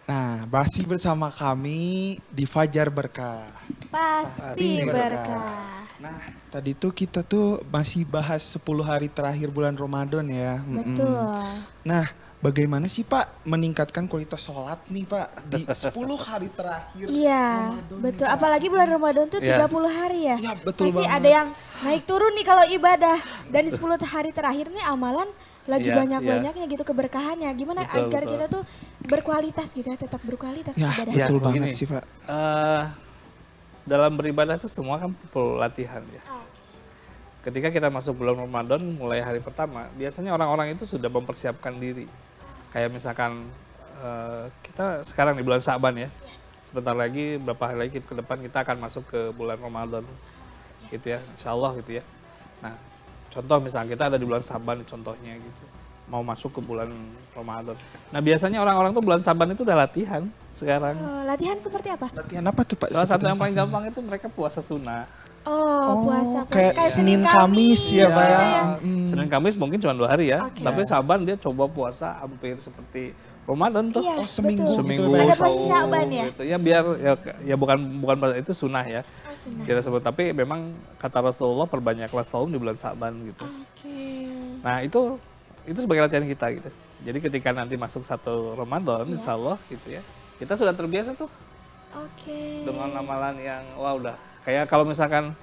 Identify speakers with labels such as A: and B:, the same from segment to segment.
A: Nah, masih bersama kami di Fajar Berkah.
B: Pasti berkah.
A: Nah, tadi tuh kita tuh masih bahas 10 hari terakhir bulan Ramadan ya.
B: Betul.
A: Nah, bagaimana sih Pak meningkatkan kualitas sholat nih Pak di 10 hari terakhir
B: Iya,
A: Ramadan nih
B: betul.
A: Pak?
B: Apalagi bulan Ramadan tuh
C: Iya.
B: 30 hari ya.
A: Iya, betul
B: Pasti ada
A: banget.
B: yang naik turun nih kalau ibadah. Dan di 10 hari terakhir nih amalan lagi
C: Iya,
B: banyak-banyaknya gitu keberkahannya. Gimana
C: Betul,
B: agar
C: betul.
B: kita tuh berkualitas gitu ya, tetap berkualitas
A: Ya,
B: ibadah.
C: Ya,
A: betul banget
C: begini.
A: sih Pak.
C: Dalam beribadah itu semua kan perlu latihan ya. Ketika kita masuk bulan Ramadan, mulai hari pertama, biasanya orang-orang itu sudah mempersiapkan diri. Kayak misalkan kita sekarang di bulan Sa'ban ya. Sebentar lagi, beberapa hari lagi ke depan kita akan masuk ke bulan Ramadan. Gitu ya, insya Allah gitu ya. Nah, contoh misalnya kita ada di bulan Sa'ban contohnya gitu. Mau masuk ke bulan Ramadan. Nah, biasanya orang-orang tuh bulan Sa'ban itu udah latihan sekarang.
B: Latihan seperti apa?
A: Latihan apa tuh Pak?
C: Salah satu
A: Seperti
C: yang
A: apa?
C: paling gampang itu mereka puasa sunnah.
B: Oh, puasa.
A: kayak Senin Kamis ya Pak ya.
C: Senin Kamis mungkin cuma 2 hari ya,
B: Oke.
C: tapi Saban dia coba puasa hampir seperti Ramadan tuh.
B: Iya,
A: Oh, seminggu
B: betul.
A: gitu
C: Seminggu
A: ya, Pak ya?
B: Ada puasa
C: sahur
B: Sya'ban ya?
C: gitu. Ya biar ya bukan itu sunnah ya.
B: Oh, sunnah.
C: Kita sebut, tapi memang kata Rasulullah perbanyaklah saum di bulan Saban gitu.
B: Oke.
C: Nah, itu sebagai latihan kita gitu. Jadi ketika nanti masuk satu Ramadan insya Allah gitu ya. Kita sudah terbiasa tuh
B: Oke.
C: dengan amalan yang wah udah kayak kalau misalkan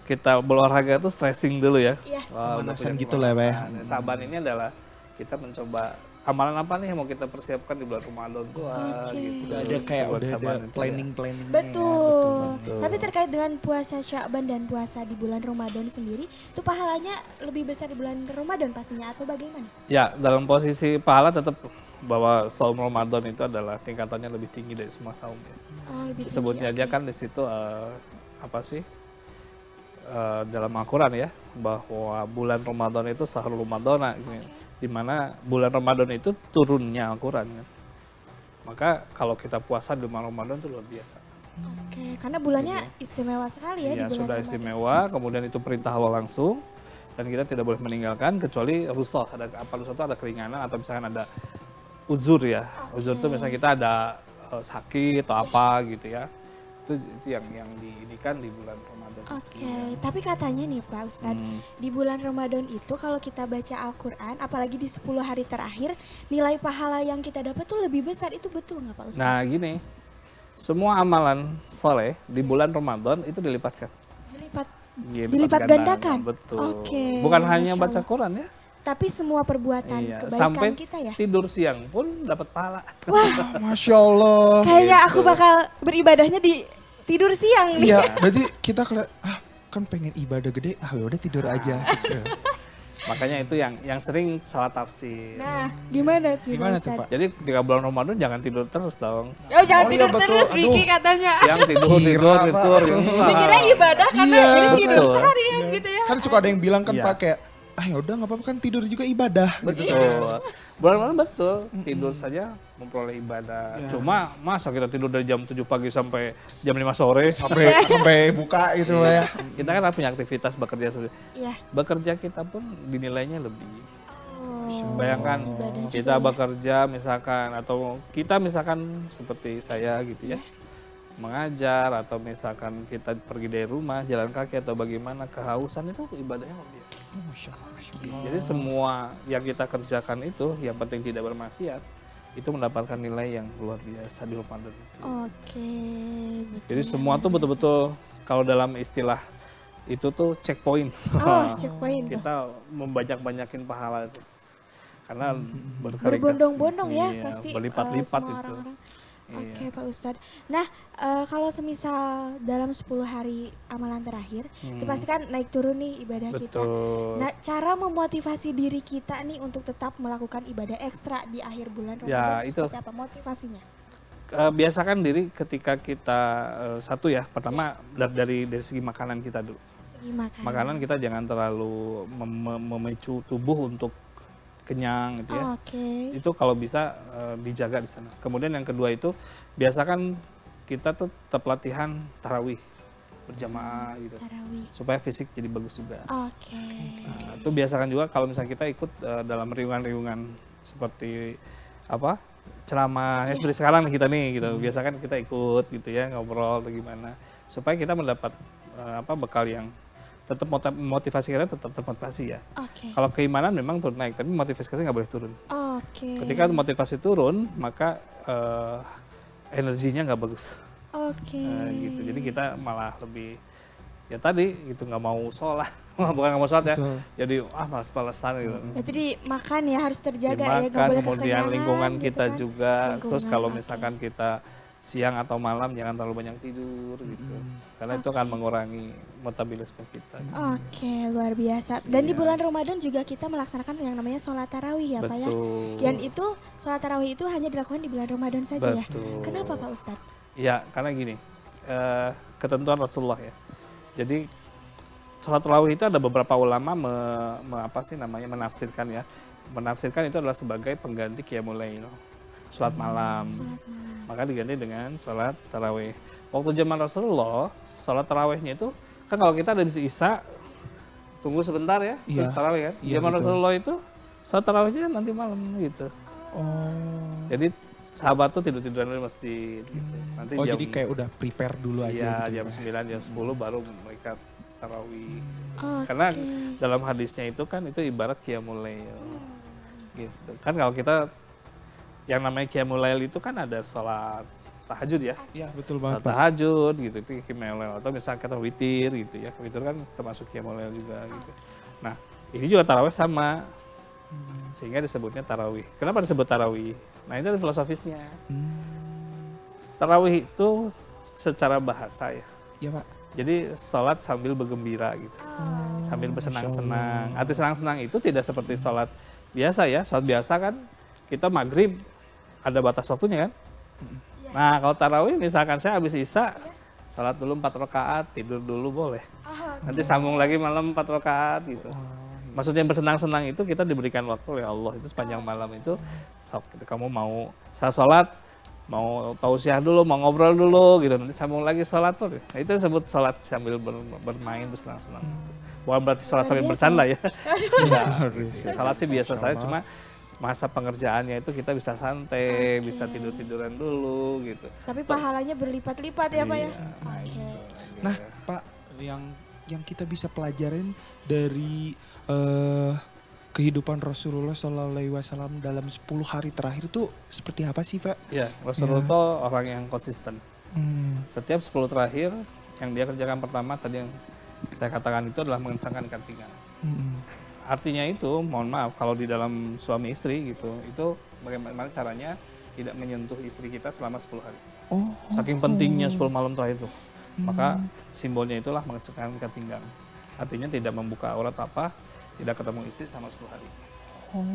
C: kita berolahraga tuh stressing dulu ya.
B: Iya.
C: Wah, udah
A: Pemanasan
C: punya
A: gitu lah ya, Pak ya.
C: pemanasan. Saban ini adalah kita mencoba amalan apa nih yang mau kita persiapkan di bulan Ramadan tuh
B: Oke.
C: gitu.
A: Udah ada kayak
C: Bulan
A: udah
C: Saban
A: ada
C: itu ya.
A: planning-planningnya.
B: Betul.
C: betul.
B: Tapi terkait dengan puasa Sya'ban dan puasa di bulan Ramadan sendiri, itu pahalanya lebih besar di bulan Ramadan pastinya atau bagaimana?
C: Ya, dalam posisi pahala tetap bahwa saum Ramadan itu adalah tingkatannya lebih tinggi dari semua saum ya.
B: Oh, lebih tinggi.
C: Sebutnya aja kan di situ apa sih? Dalam Al-Quran ya, bahwa bulan Ramadan itu sahur Ramadan, di mana bulan Ramadan itu turunnya Al-Quran kan. Maka kalau kita puasa di bulan Ramadan itu luar biasa.
B: Oke, karena bulannya istimewa sekali ya di
C: Iya,
B: bulan
C: sudah
B: Ramadan.
C: istimewa, kemudian itu perintah Allah langsung, dan kita tidak boleh meninggalkan kecuali rukhsah. Ada apa rukhsah itu ada keringanan atau misalkan ada uzur ya. Uzur itu misalnya kita ada sakit atau apa gitu ya. Itu yang diinikan di bulan Ramadan.
B: Oke, tapi katanya nih Pak Ustadz, di bulan Ramadan itu kalau kita baca Al-Quran, apalagi di 10 hari terakhir, nilai pahala yang kita dapat tuh lebih besar, itu betul nggak Pak Ustadz?
C: Nah gini, semua amalan soleh di bulan Ramadan itu dilipatkan.
B: Dilipat gandakan?
C: Betul.
B: Oke,
C: Bukan hanya
B: Masya
C: baca
B: Allah.
C: Quran ya.
B: Tapi semua perbuatan
C: Iya.
B: kebaikan
C: Sampai
B: kita ya?
C: tidur siang pun dapat pahala.
A: Masya Allah.
B: Kayaknya aku
C: Gitu.
B: bakal beribadahnya di tidur siang nih.
A: Iya, berarti kita kan pengen ibadah gede, udah tidur aja gitu.
C: Makanya itu yang sering salah tafsir.
B: Nah, gimana tuh
A: Gimana
B: Pak
A: tuh,
B: Ustadz?
A: Pak?
C: Jadi ketika bulan Ramadan jangan tidur terus dong.
B: Oh jangan
A: Oh, iya,
B: tidur
A: betul.
B: terus
A: Aduh.
B: Vicky katanya.
C: Siang tidur,
A: Gila,
C: tidur.
A: Pak.
B: Dikira ibadah karena
A: Iya,
B: jadi tidur
C: betul.
B: seharian gitu ya.
A: Kan suka ada yang bilang kan
C: Iya.
A: Pak kayak, yaudah nggak apa-apa kan tidur juga ibadah. Gitu.
C: Betul. Bulan Ramadan betul, tidur saja memperoleh ibadah.
A: Ya.
C: Cuma masa kita tidur dari jam 7 pagi sampai jam 5 sore?
A: Sampai buka gitu Pak ya.
C: Kita kan punya aktivitas bekerja sendiri.
B: Iya.
C: Bekerja kita pun dinilainya lebih.
B: Oh,
C: Bayangkan
B: ibadah juga
C: kita
B: ya.
C: bekerja misalkan atau kita misalkan seperti saya gitu ya. Mengajar atau misalkan kita pergi dari rumah jalan kaki atau bagaimana kehausan itu ibadahnya luar biasa.
A: Oh, Masya Allah, Masya Allah.
C: Jadi semua yang kita kerjakan itu yang penting tidak bermaksiat itu mendapatkan nilai yang luar biasa di Ramadan itu.
B: Oke, betul.
C: Jadi semua tuh betul-betul kalau dalam istilah itu tuh checkpoint.
B: Oh, checkpoint tuh.
C: Kita membanyak-banyakin pahala itu. Karena berkali-kali.
B: Berbondong-bondong ya
C: Iya,
B: pasti
C: berlipat-lipat
B: semua
C: itu.
B: orang-orang.
C: Iya.
B: Oke Pak Ustadz. Nah kalau semisal dalam 10 hari amalan terakhir, itu pasti kan naik turun nih ibadah kita.
C: Betul.
B: Nah cara memotivasi diri kita nih untuk tetap melakukan ibadah ekstra di akhir bulan
C: Ya,
B: Ramadan
C: itu.
B: seperti apa motivasinya?
C: Biasakan diri ketika kita satu ya, pertama dari segi makanan kita dulu.
B: Segi makan.
C: Makanan kita jangan terlalu memicu tubuh untuk kenyang gitu ya.
B: Oke.
C: Itu kalau bisa dijaga di sana. Kemudian yang kedua itu biasakan kita tuh tetap latihan tarawih berjamaah gitu
B: Tarawih.
C: supaya fisik jadi bagus juga.
B: Oke.
C: Nah, itu biasakan juga kalau misalnya kita ikut dalam riungan-riungan seperti apa ceramah seperti sekarang nih kita nih gitu. Biasa kan kita ikut gitu ya, ngobrol atau gimana supaya kita mendapat bekal yang tetap motivasi kita tetap termotivasi ya.
B: Oke.
C: Kalau keimanan memang turun naik, tapi motivasi kita nggak boleh turun.
B: Oke.
C: Ketika motivasi turun, maka energinya nggak bagus.
B: Oke.
C: Gitu. Jadi kita malah lebih ya tadi gitu nggak mau sholat, bukan nggak mau sholat ya.
A: Betul.
C: Jadi malas-malasan gitu.
B: Berarti dimakan ya harus terjaga ya, nggak
C: Dimakan,
B: boleh
C: kemudian
B: kekenyangan
C: lingkungan
B: gitu
C: kita
B: kan.
C: juga. Terus
B: Lingkungan,
C: kalau
B: oke.
C: misalkan kita siang atau malam jangan terlalu banyak tidur gitu. Karena itu akan mengurangi metabolisme kita.
B: Oke, luar biasa. Dan di
C: Iya.
B: bulan Ramadan juga kita melaksanakan yang namanya sholat tarawih ya Pak ya.
C: Betul.
B: Dan itu sholat tarawih itu hanya dilakukan di bulan Ramadan saja ya.
C: Betul.
B: Kenapa Pak Ustadz?
C: Ya, karena gini, ketentuan Rasulullah ya. Jadi sholat tarawih itu ada beberapa ulama menafsirkan ya. Menafsirkan itu adalah sebagai pengganti qiyamul lail, sholat malam.
B: Sholat malam.
C: Maka diganti dengan sholat tarawih. Waktu zaman Rasulullah, sholat tarawihnya itu kan kalau kita ada bisa isya, tunggu sebentar ya,
A: Iya.
C: terus tarawih kan.
A: Iya,
C: Zaman
A: betul.
C: Rasulullah itu sholat tarawihnya nanti malam gitu.
A: Oh.
C: Jadi sahabat tuh tidur-tiduran di masjid gitu. Nanti
A: Oh
C: jam,
A: jadi kayak udah prepare dulu aja
C: iya,
A: gitu.
C: jam
A: ya.
C: 9, jam 10 baru mereka tarawih.
B: Oke.
C: Karena dalam hadisnya itu kan itu ibarat qiyamul lail. Gitu. Kan kalau kita yang namanya qiyamul lail itu kan ada sholat tahajud ya.
A: Iya betul
C: Sholat
A: banget Pak.
C: tahajud gitu itu qiyamul lail atau misalnya kita witir gitu ya. Witir kan termasuk qiyamul lail juga gitu. Nah, ini juga tarawih sama. Sehingga disebutnya tarawih. Kenapa disebut tarawih? Nah, itu ada filosofisnya. Tarawih itu secara bahasa ya.
A: Iya Pak.
C: Jadi sholat sambil bergembira gitu. Sambil bersenang-senang. Arti senang-senang itu tidak seperti sholat biasa ya. Sholat biasa kan kita maghrib ada batas waktunya kan. Nah kalau tarawih misalkan saya habis isya, sholat dulu 4 rakaat, tidur dulu boleh. Nanti sambung lagi malam 4 rakaat gitu. Maksudnya bersenang-senang itu kita diberikan waktu oleh Allah itu sepanjang malam itu sok gitu. Kamu mau sholat, mau tausiah dulu, mau ngobrol dulu gitu. Nanti sambung lagi sholat tuh. Nah, itu disebut sholat sambil bermain bersenang-senang. Bukan berarti sholat sambil bercanda ya. Sholat sih biasa saja, cuma masa pengerjaannya itu kita bisa santai, bisa tidur-tiduran dulu gitu.
B: Tapi pahalanya berlipat-lipat ya Pak ya.
C: Iya, nah
B: Oke.
C: itu.
A: Nah Pak yang kita bisa pelajarin dari kehidupan Rasulullah SAW dalam 10 hari terakhir itu seperti apa sih Pak?
C: Ya, Rasulullah itu orang yang konsisten. Setiap 10 terakhir yang dia kerjakan pertama tadi yang saya katakan itu adalah mengencangkan ikat pinggang. Artinya itu, mohon maaf kalau di dalam suami istri gitu, itu bagaimana caranya tidak menyentuh istri kita selama 10 hari.
A: Oh.
C: Saking pentingnya 10 malam terakhir itu. Maka simbolnya itulah mengencangkan ikat pinggang. Artinya tidak membuka aurat apa, tidak ketemu istri selama 10 hari.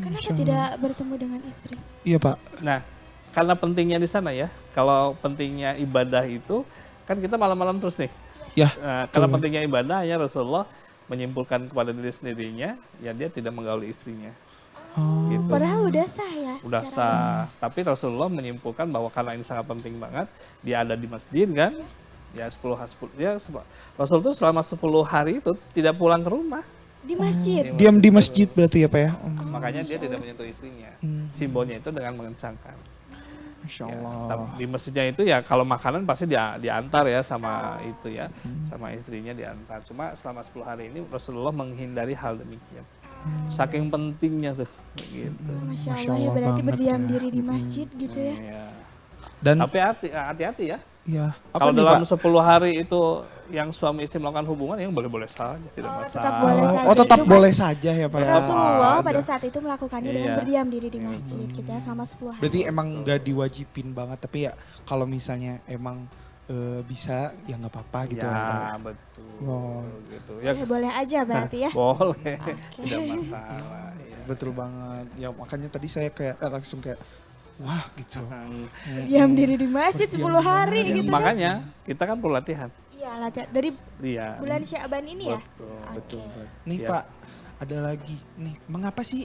B: Kenapa tidak bertemu dengan istri?
A: Iya Pak.
C: Nah, karena pentingnya di sana ya, kalau pentingnya ibadah itu, kan kita malam-malam terus nih.
A: Ya.
C: Nah, karena pentingnya ibadah, ya Rasulullah menyimpulkan kepada diri sendirinya, ya dia tidak menggauli istrinya. Gitu.
B: Padahal udah sah ya.
C: Udah
B: secara-
C: sah, tapi Rasulullah menyimpulkan bahwa karena ini sangat penting banget, dia ada di masjid kan, ya 10 hari, Rasul itu selama 10 hari itu tidak pulang ke rumah.
B: Di masjid.
A: Diam di masjid berarti ya Pak ya?
C: Makanya dia tidak menyentuh istrinya. Simbolnya itu dengan mengencangkan.
A: Masya
C: Ya,
A: Allah.
C: tapi di masjidnya itu ya kalau makanan pasti diantar ya sama itu ya, sama istrinya diantar. Cuma selama 10 hari ini Rasulullah menghindari hal demikian. Saking pentingnya tuh gitu.
B: Masya
A: Masya
B: Allah ya
A: Allah
B: berarti
A: banget
B: berdiam
A: ya.
B: diri di masjid gitu ya.
C: Ya.
A: Dan
C: Tapi hati-hati ya.
A: ya, apa
C: Kalau
A: nih,
C: dalam
A: Pak?
C: 10 hari itu yang suami istri melakukan hubungan yang boleh-boleh saja, tidak masalah.
B: tetap boleh saja.
A: Oh tetap
B: Cuma
A: boleh saja ya Pak ya?
B: Rasulullah
C: aja.
B: pada saat itu melakukannya dengan
C: Iya.
B: berdiam diri di masjid gitu ya selama 10 hari.
A: Berarti emang nggak diwajibin banget, tapi ya kalau misalnya emang bisa ya nggak apa-apa gitu.
C: Ya,
A: Pak.
C: betul.
A: Oh.
C: Gitu. Ya,
B: Boleh aja berarti ya.
C: boleh.
B: Oke.
C: Tidak masalah. Ya.
A: Betul banget. Ya makanya tadi saya kayak langsung kayak wah gitu.
B: Berdiam diri di masjid
A: Berdiam
B: 10
A: di
B: hari
A: masjid.
B: gitu kan.
C: Makanya kita kan perlu latihan.
B: Iya latihan dari
C: Iya.
B: bulan Syaban ini ya.
C: Betul.
A: Betul. Nih
C: Yes.
A: Pak, ada lagi. Nih, mengapa sih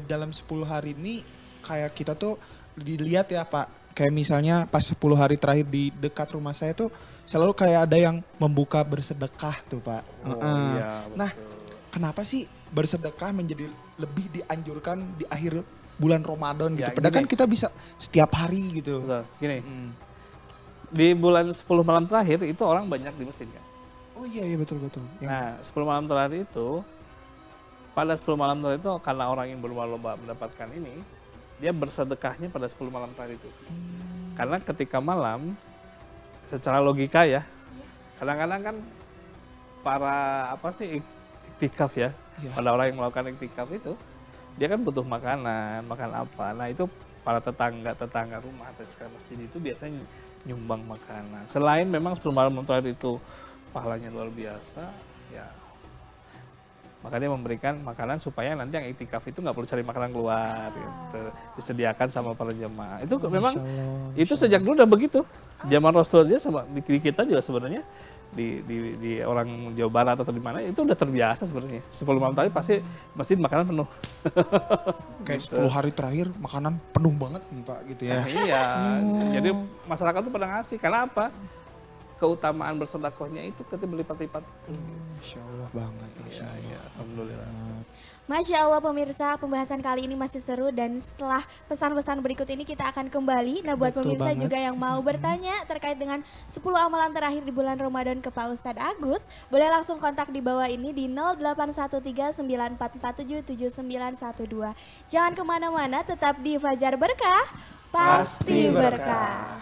A: dalam 10 hari ini kayak kita tuh dilihat ya Pak, kayak misalnya pas 10 hari terakhir di dekat rumah saya tuh selalu kayak ada yang membuka bersedekah tuh Pak.
C: Oh,
A: Heeh.
C: iya,
A: Nah,
C: betul.
A: kenapa sih bersedekah menjadi lebih dianjurkan di akhir bulan Ramadan gitu.
C: Ya,
A: Padahal kan
C: gini.
A: kita bisa setiap hari gitu.
C: Betul. Gini,
A: Hmm.
C: di bulan 10 malam terakhir itu orang banyak di masjid kan.
A: Oh iya betul. Yang
C: Nah, 10 malam terakhir itu, pada 10 malam terakhir itu karena orang yang berlomba-lomba mendapatkan ini, dia bersedekahnya pada 10 malam terakhir itu. Karena ketika malam, secara logika ya, kadang-kadang kan para iktikaf ya,
A: Iya.
C: pada orang yang melakukan iktikaf itu, dia kan butuh makanan, makan apa. Nah itu para tetangga rumah atau sekitar masjid itu biasanya nyumbang makanan. Selain memang 10 malam terakhir itu pahalanya luar biasa, ya makanya memberikan makanan supaya nanti yang iktikaf itu nggak perlu cari makanan keluar, gitu. Disediakan sama para jemaah. Itu memang
A: Masya Allah,
C: itu sejak dulu udah begitu. Zaman Rasul aja sama di kita juga sebenarnya di orang Jawa Barat atau di mana itu udah terbiasa sebenarnya. 10 malam terakhir pasti masjid makanan penuh.
A: kayak 10 hari terakhir makanan penuh banget nih Pak gitu ya.
C: Nah, iya, jadi masyarakat tuh pada ngasih. Karena apa? Keutamaan bersedekahnya itu ketika berlipat-lipat.
A: Masya Allah banget. Masya Allah.
C: Ya, alhamdulillah.
B: Masya Allah pemirsa, pembahasan kali ini masih seru dan setelah pesan-pesan berikut ini kita akan kembali. Nah buat
A: Betul
B: pemirsa
A: banget.
B: juga yang mau bertanya terkait dengan 10 amalan terakhir di bulan Ramadan ke Pak Ustadz Agus, boleh langsung kontak di bawah ini di 081394477912. Jangan kemana-mana, tetap di Fajar Berkah, pasti berkah.